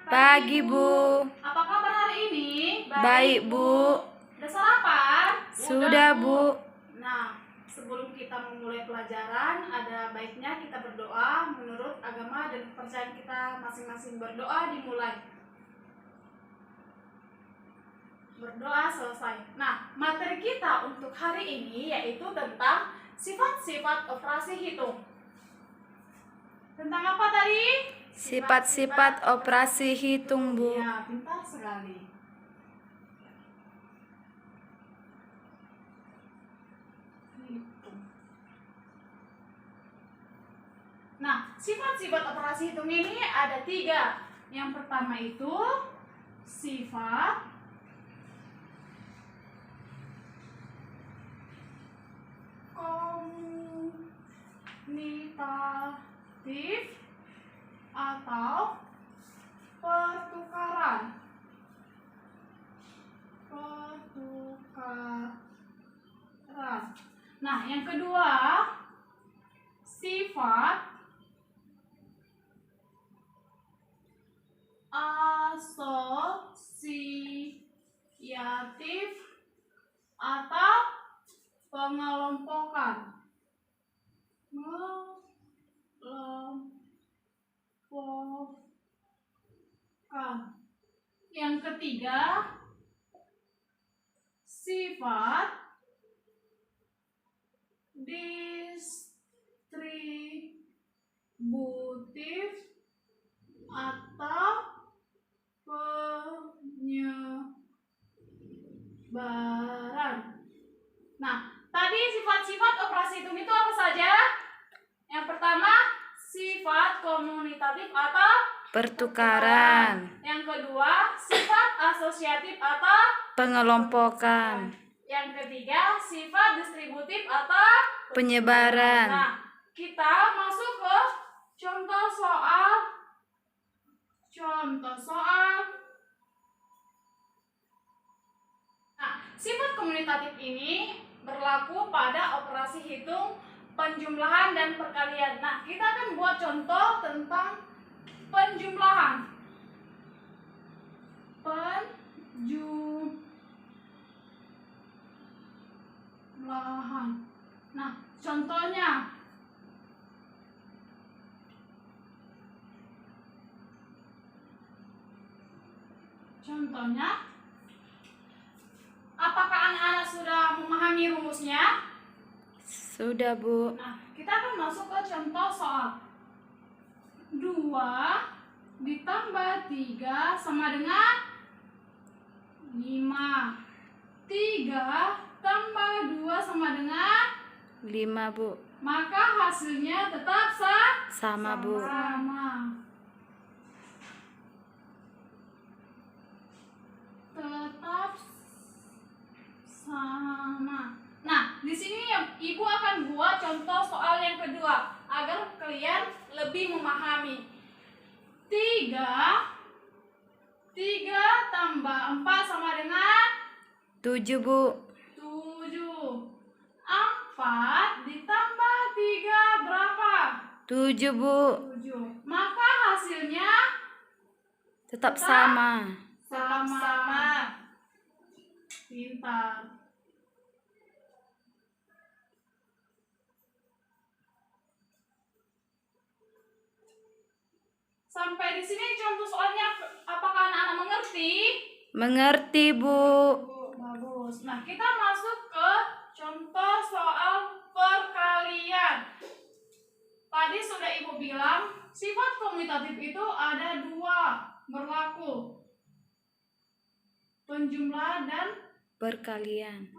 Pagi, Bu. Apa kabar hari ini? Baik, Bu. Udah sarapan? Sudah, Bu. Nah, sebelum kita memulai pelajaran, ada baiknya kita berdoa menurut agama dan kepercayaan kita masing-masing. Berdoa dimulai. Berdoa selesai. Nah, materi kita untuk hari ini yaitu tentang sifat-sifat operasi hitung. Tentang apa tadi? Sifat-sifat operasi hitung, Bu. Ya, pintar sekali. Hitung. Nah, sifat-sifat operasi hitung ini ada 3. Yang pertama itu sifat komutatif atau pertukaran. Nah, yang kedua sifat asosiatif atau pengelompokan. Yang ketiga sifat distributif atau penyebaran. Nah, tadi sifat-sifat operasi hitung itu apa saja? Yang pertama, sifat komutatif atau Pertukaran. Yang kedua, sifat asosiatif atau Pengelompokan. Yang ketiga, sifat distributif atau Penyebaran. Nah, kita masuk ke contoh soal. Nah, sifat komutatif ini berlaku pada operasi hitung, penjumlahan, dan perkalian. Nah, kita akan buat contoh tentang penjumlahan. Nah, contohnya apakah anak-anak sudah memahami rumusnya? Sudah, Bu. Nah, kita akan masuk ke contoh soal. 2 ditambah 3 sama dengan 5. 3 tambah 2 sama dengan 5, Bu. Maka hasilnya tetap Sama, Bu. Tetap sama. Nah, di sini Ibu akan buat contoh soal yang kedua agar kalian lebih memahami. 3 tambah 4 sama dengan 7, Bu. 7. 4 ditambah 3 berapa? 7, Bu. 7. Maka hasilnya Tetap sama. Pintar. Sampai di sini contoh soalnya, apakah anak-anak mengerti? Mengerti, Bu. Bagus. Nah, kita masuk ke contoh soal perkalian. Tadi sudah Ibu bilang, sifat komutatif itu ada 2 berlaku. Penjumlahan dan Perkalian.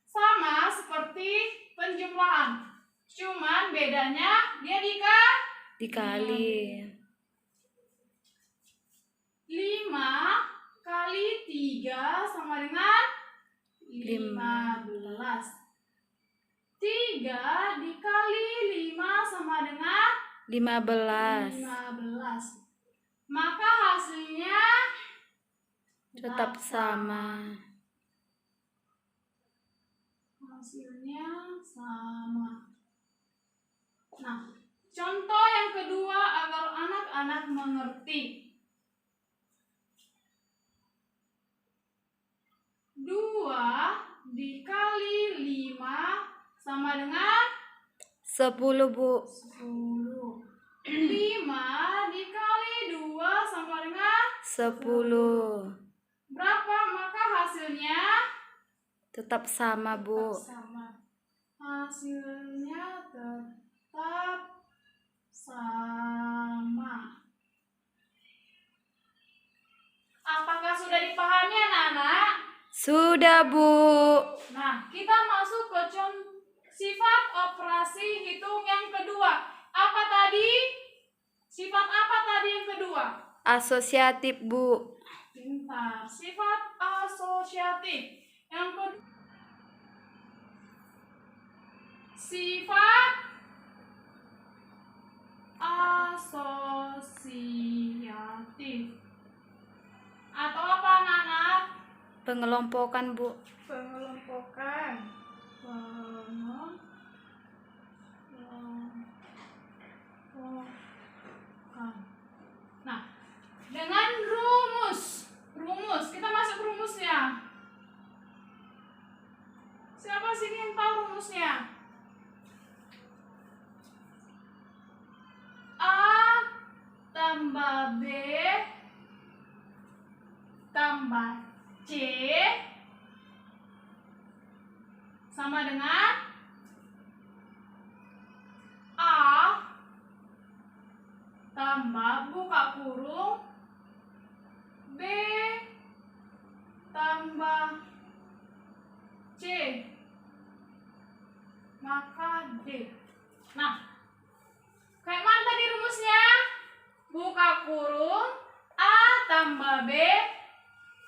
Sama seperti penjumlahan. Cuman bedanya dia Dikali. 5 kali 3 sama dengan 15. 3 dikali 5 sama dengan 15. Maka hasilnya Tetap sama. Nah, contoh yang kedua agar anak-anak mudah mengerti. 2 dikali 5 sama dengan 10 Bu. 10. 5 dikali 2 sama dengan 10. berapa? Maka hasilnya Tetap sama Bu. sama. Hasilnya tetap sama. Apakah sudah dipahami anak-anak? Sudah Bu. Nah, kita masuk ke sifat operasi hitung yang kedua. Apa tadi? Sifat apa tadi yang kedua? Asosiatif Bu. Pintar. Sifat asosiatif. Yang kedua. Sifat asosiatif. Atau apa anak-anak? Pengelompokan Bu. Pengelompokan. Nah, dengan rumus. Kita masuk rumusnya. Siapa sini yang tahu rumusnya? A tambah B tambah C sama dengan A tambah buka kurung B tambah C maka D. Nah, kayak mana tadi rumusnya? Buka kurung A tambah B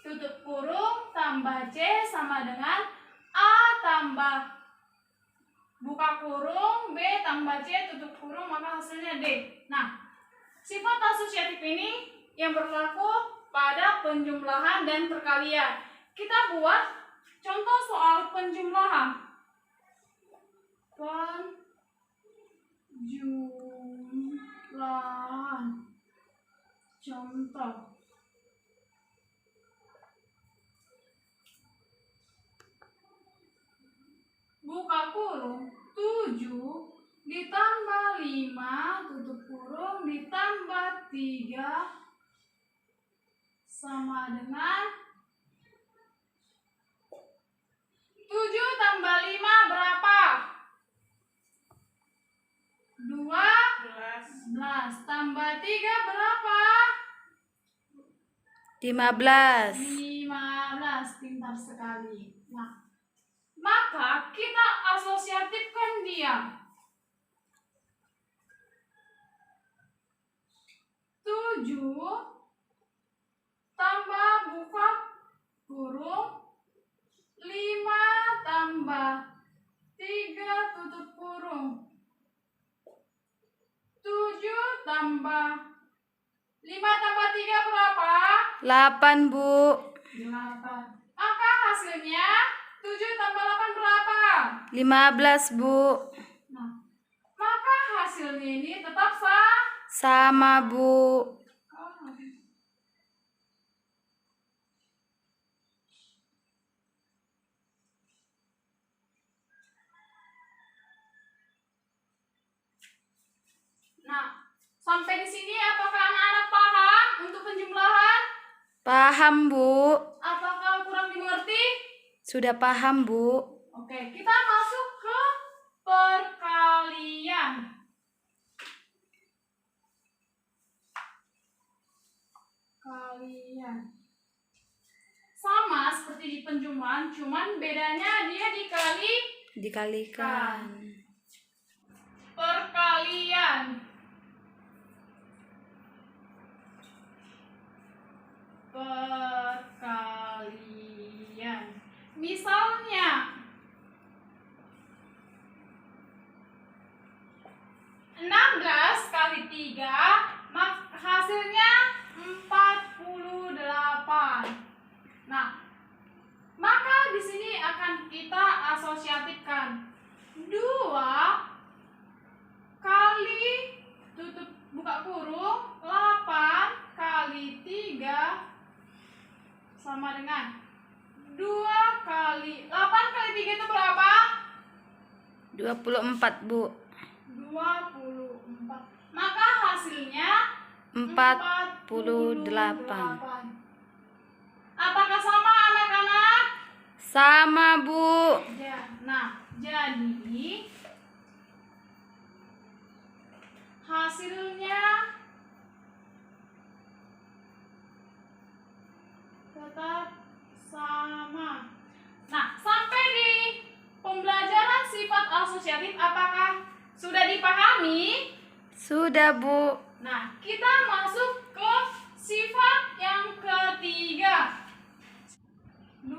tutup kurung tambah C sama dengan A tambah buka kurung B tambah C tutup kurung maka hasilnya D. Nah, sifat asosiatif ini yang berlaku pada penjumlahan dan perkalian. Kita buat contoh soal penjumlahan. Penjumlahan. Contoh. Buka kurung 7 ditambah 5 tutup kurung ditambah 3 sama dengan 7 tambah 5 berapa? 12 tambah 3 berapa? 15. 15. Pintar sekali. Nah, maka kita asosiatifkan dia. 7 tambah buka kurung 5 tambah 3 tutup kurung 7 tambah 5 tambah 3 berapa? 8 Bu. 8. Maka hasilnya 7 tambah 8 berapa? 15 Bu. Nah, maka hasilnya ini tetap Sama Bu. Nah, sampai di sini apakah anak-anak paham untuk penjumlahan? Paham Bu. Apakah kurang dimengerti? Sudah paham Bu. Oke, kita masuk ke perkalian. Sama seperti di penjumlahan, cuman bedanya dia Dikalikan. perkalian. Misalnya 16 kali 3 hasilnya 48. Nah, maka di sini akan kita asosiatifkan 2 kali sama dengan 2 kali 8 kali 3 itu berapa? 24, Bu. 24. Maka hasilnya 48. Apakah sama anak-anak? Sama, Bu. Nah, jadi hasilnya tetap sama. Nah, sampai di pembelajaran sifat asosiatif apakah sudah dipahami? Sudah, Bu. Nah, kita masuk ke sifat yang ketiga. 2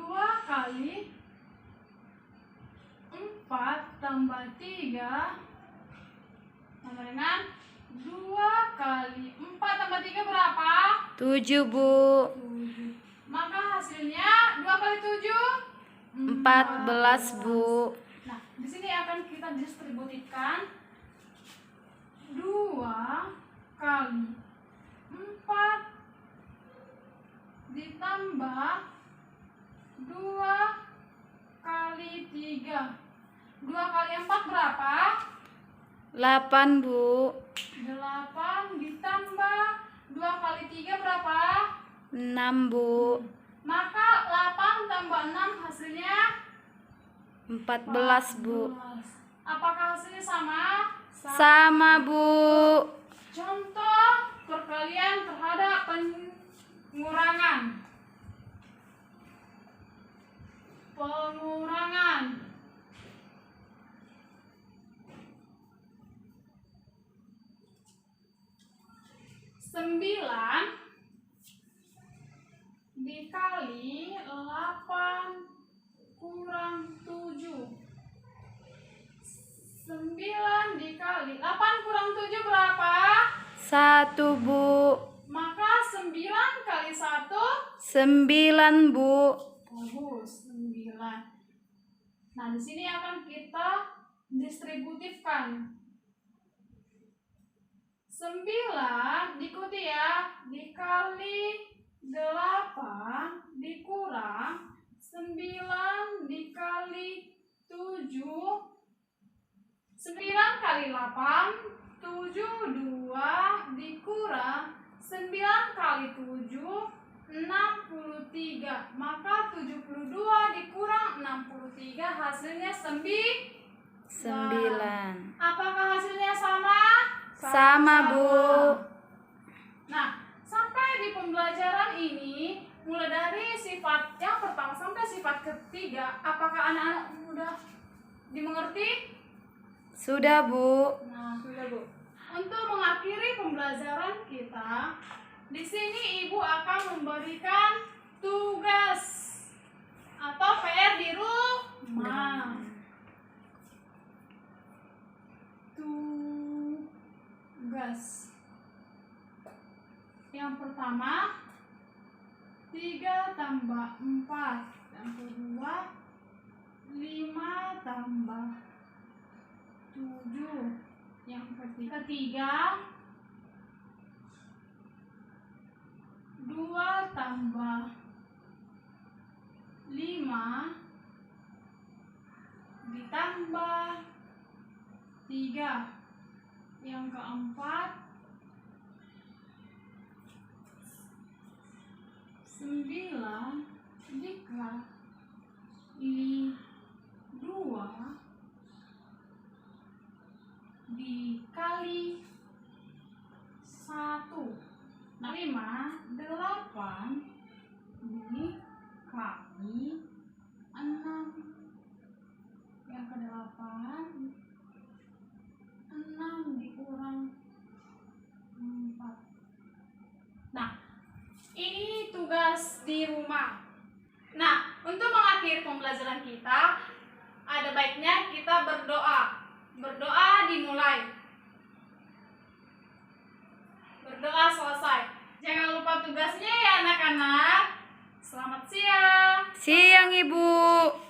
kali 4 tambah 3 sama dengan 2 kali 4 tambah 3 berapa? 7, Bu. 7. Maka hasilnya 2 kali 7 14, Bu. Nah, di sini akan kita distributifkan 2 kali 4 ditambah 2 kali 3. 2 kali 4 berapa? 8, Bu. 8 ditambah 2 kali 3 berapa? 6, Bu. Maka 8 tambah 6 hasilnya 14, Bu. 14. Apakah hasilnya sama? Sama, Bu. Contoh perkalian terhadap pengurangan. Pengurangan. 9 dikali 8 kurang 7. 9 dikali 8 kurang 7 berapa? 1, Bu. Maka 9 kali 1 9, Bu. bagus, 9. Nah, di sini akan kita distributifkan. 9 diikuti ya, dikali 8 dikurang 9 dikali 7. 9 kali 8 72 dikurang 9 kali 7 63. Maka 72 dikurang 63 hasilnya 9. 9. Apakah hasilnya sama? Sama, Bu. Nah, sampai di pembelajaran ini, mulai dari sifat yang pertama sampai sifat ketiga, apakah anak-anak mudah dimengerti? Sudah, Bu. Nah, sudah, Bu. Untuk mengakhiri pembelajaran kita, di sini Ibu akan memberikan tugas atau PR di rumah. Tugas. Yang pertama 3 tambah 4. Yang kedua 5 tambah 7. Yang ketiga 2 tambah 5 ditambah 3. Yang keempat 9 dikali 2 dikali 1. Nah, 5 8 dikali 6. Yang ke-8 6 dikurang 4. Nah, ini tugas di rumah. Nah, untuk mengakhiri pembelajaran kita, ada baiknya kita berdoa. Berdoa dimulai. Berdoa selesai. Jangan lupa tugasnya ya anak-anak. Selamat siang. Siang, Ibu.